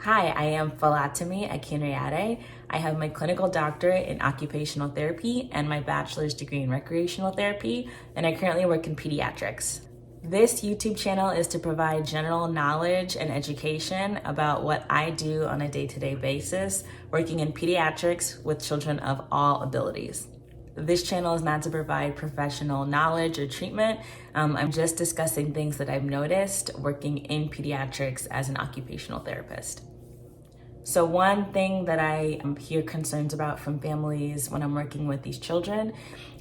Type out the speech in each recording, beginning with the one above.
Hi, I am Falatimi Akinriade. I have my clinical doctorate in occupational therapy and my bachelor's degree in recreational therapy, and I currently work in pediatrics. This YouTube channel is to provide general knowledge and education about what I do on a day-to-day basis, working in pediatrics with children of all abilities. This channel is not to provide professional knowledge or treatment. I'm just discussing things that I've noticed working in pediatrics as an occupational therapist. So one thing that I hear concerns about from families when I'm working with these children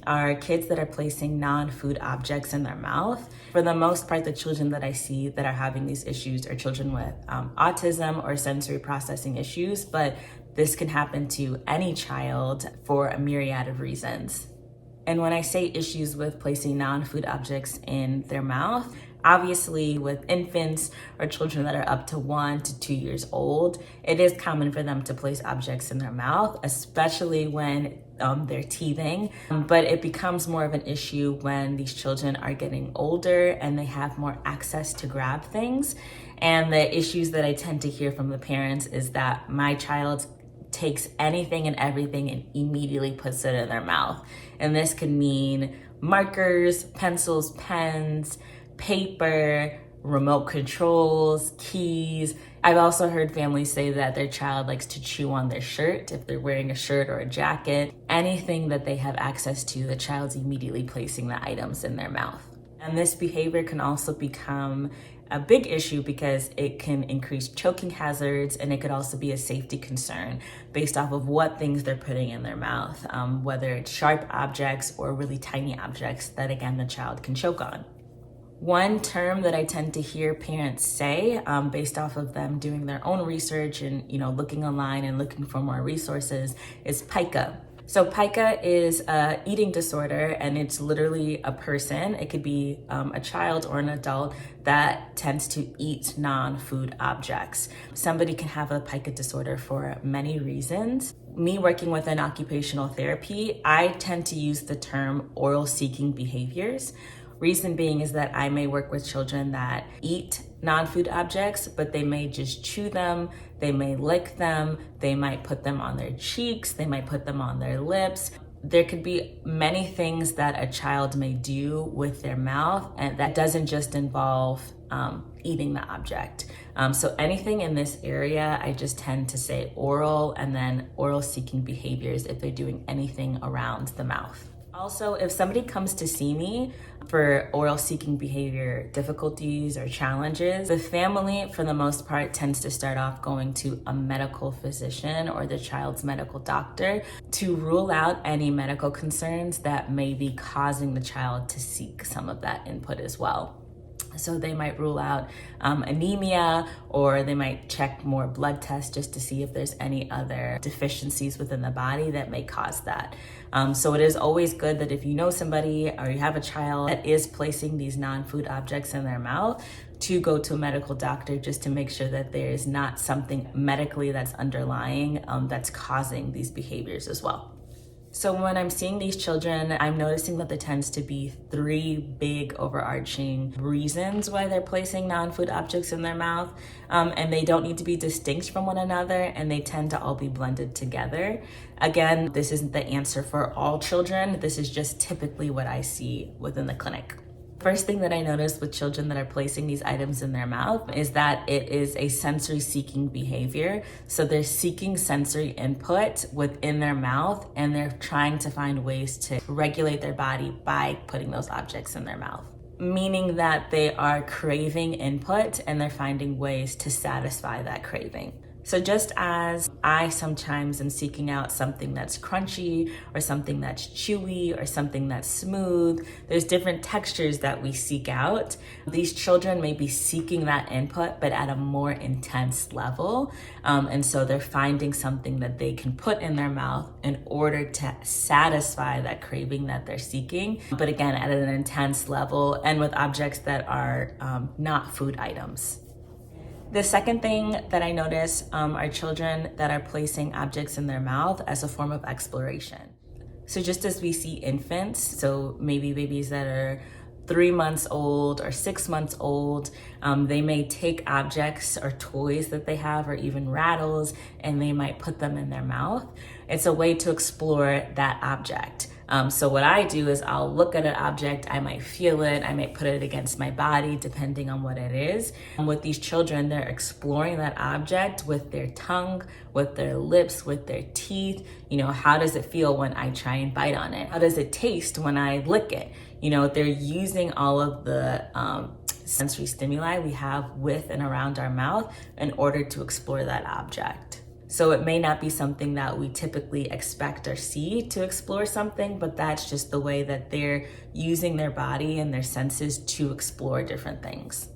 are kids that are placing non-food objects in their mouth. For the most part, the children that I see that are having these issues are children with autism or sensory processing issues, but this can happen to any child for a myriad of reasons. And when I say issues with placing non-food objects in their mouth, obviously with infants or children that are up to 1 to 2 years old, it is common for them to place objects in their mouth, especially when they're teething. But it becomes more of an issue when these children are getting older and they have more access to grab things. And the issues that I tend to hear from the parents is that my child takes anything and everything and immediately puts it in their mouth. And this could mean markers, pencils, pens, paper, remote controls, keys. I've also heard families say that their child likes to chew on their shirt if they're wearing a shirt or a jacket. Anything that they have access to, the child's immediately placing the items in their mouth. And this behavior can also become a big issue because it can increase choking hazards, and it could also be a safety concern based off of what things they're putting in their mouth, whether it's sharp objects or really tiny objects that, again, the child can choke on. One term that I tend to hear parents say, based off of them doing their own research and looking online and looking for more resources, is Pica. So Pica is an eating disorder, and it's literally a person. It could be a child or an adult that tends to eat non-food objects. Somebody can have a Pica disorder for many reasons. Me working with an occupational therapy, I tend to use the term oral seeking behaviors. Reason being is that I may work with children that eat non-food objects, but they may just chew them, they may lick them, they might put them on their cheeks, they might put them on their lips. There could be many things that a child may do with their mouth, and that doesn't just involve eating the object. So anything in this area, I just tend to say oral, and then oral seeking behaviors if they're doing anything around the mouth. Also, if somebody comes to see me for oral seeking behavior difficulties or challenges, the family, for the most part, tends to start off going to a medical physician or the child's medical doctor to rule out any medical concerns that may be causing the child to seek some of that input as well. So they might rule out anemia, or they might check more blood tests just to see if there's any other deficiencies within the body that may cause that. So it is always good that if you know somebody or you have a child that is placing these non-food objects in their mouth, to go to a medical doctor just to make sure that there is not something medically that's underlying that's causing these behaviors as well. So when I'm seeing these children, I'm noticing that there tends to be 3 big overarching reasons why they're placing non-food objects in their mouth, and they don't need to be distinct from one another, and they tend to all be blended together. Again, this isn't the answer for all children. This is just typically what I see within the clinic. First thing that I notice with children that are placing these items in their mouth is that it is a sensory seeking behavior. So they're seeking sensory input within their mouth, and they're trying to find ways to regulate their body by putting those objects in their mouth. Meaning that they are craving input and they're finding ways to satisfy that craving. So just as I sometimes am seeking out something that's crunchy or something that's chewy or something that's smooth, there's different textures that we seek out. These children may be seeking that input, but at a more intense level. And so they're finding something that they can put in their mouth in order to satisfy that craving that they're seeking. But again, at an intense level and with objects that are not food items. The second thing that I notice are children that are placing objects in their mouth as a form of exploration. So just as we see infants, so maybe babies that are 3 months old or 6 months old, they may take objects or toys that they have or even rattles, and they might put them in their mouth. It's a way to explore that object. So what I do is I'll look at an object, I might feel it, I might put it against my body depending on what it is. And with these children, they're exploring that object with their tongue, with their lips, with their teeth. How does it feel when I try and bite on it? How does it taste when I lick it? They're using all of the sensory stimuli we have with and around our mouth in order to explore that object. So it may not be something that we typically expect or see to explore something, but that's just the way that they're using their body and their senses to explore different things.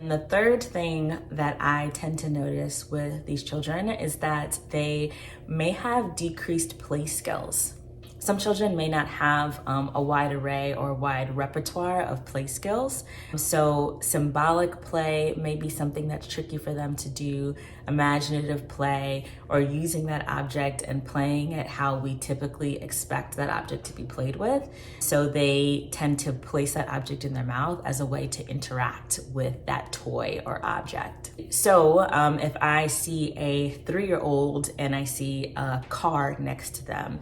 And the third thing that I tend to notice with these children is that they may have decreased play skills. Some children may not have a wide array or wide repertoire of play skills. So symbolic play may be something that's tricky for them to do, imaginative play, or using that object and playing it how we typically expect that object to be played with. So they tend to place that object in their mouth as a way to interact with that toy or object. So if I see a 3-year-old and I see a car next to them,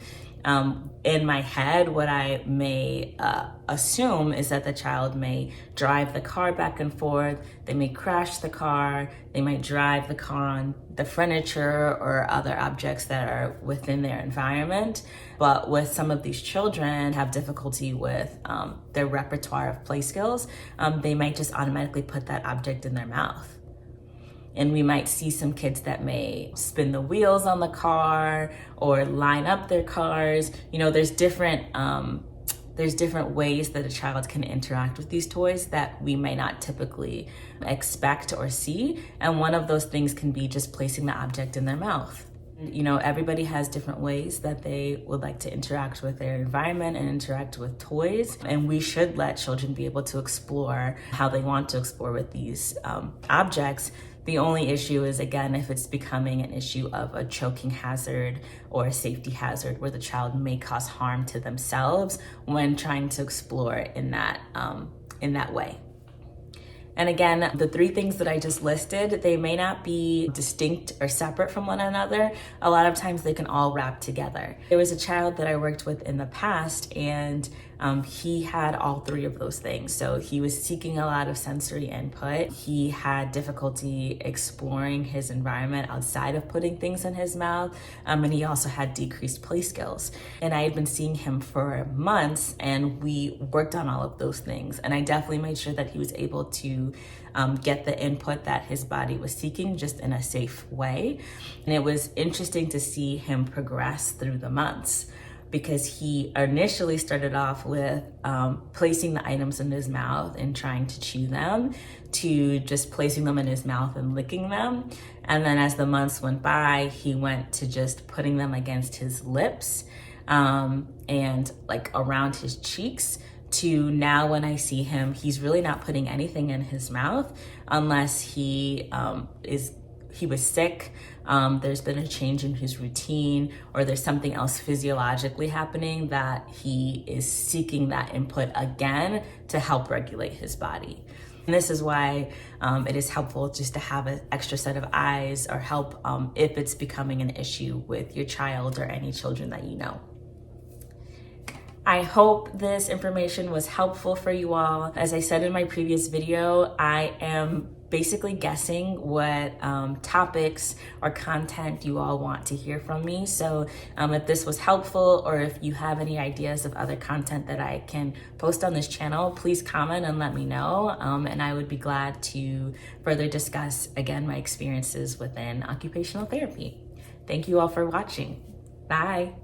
in my head, what I may assume is that the child may drive the car back and forth, they may crash the car, they might drive the car on the furniture or other objects that are within their environment. But with some of these children have difficulty with their repertoire of play skills, they might just automatically put that object in their mouth. And we might see some kids that may spin the wheels on the car or line up their cars. There's different ways that a child can interact with these toys that we may not typically expect or see. And one of those things can be just placing the object in their mouth. Everybody has different ways that they would like to interact with their environment and interact with toys. And we should let children be able to explore how they want to explore with these objects. The only issue is, again, if it's becoming an issue of a choking hazard or a safety hazard where the child may cause harm to themselves when trying to explore in that way. And again, the 3 things that I just listed, they may not be distinct or separate from one another. A lot of times they can all wrap together. There was a child that I worked with in the past, and he had all 3 of those things. So he was seeking a lot of sensory input. He had difficulty exploring his environment outside of putting things in his mouth. And he also had decreased play skills. And I had been seeing him for months, and we worked on all of those things. And I definitely made sure that he was able to get the input that his body was seeking just in a safe way. And it was interesting to see him progress through the months, because he initially started off with placing the items in his mouth and trying to chew them, to just placing them in his mouth and licking them. And then as the months went by, he went to just putting them against his lips and like around his cheeks, to now when I see him, he's really not putting anything in his mouth unless he was sick, there's been a change in his routine, or there's something else physiologically happening that he is seeking that input again to help regulate his body. And this is why it is helpful just to have an extra set of eyes or help if it's becoming an issue with your child or any children that you know. I hope this information was helpful for you all. As I said in my previous video, I am basically guessing what topics or content you all want to hear from me. So if this was helpful, or if you have any ideas of other content that I can post on this channel, please comment and let me know. And I would be glad to further discuss, again, my experiences within occupational therapy. Thank you all for watching. Bye.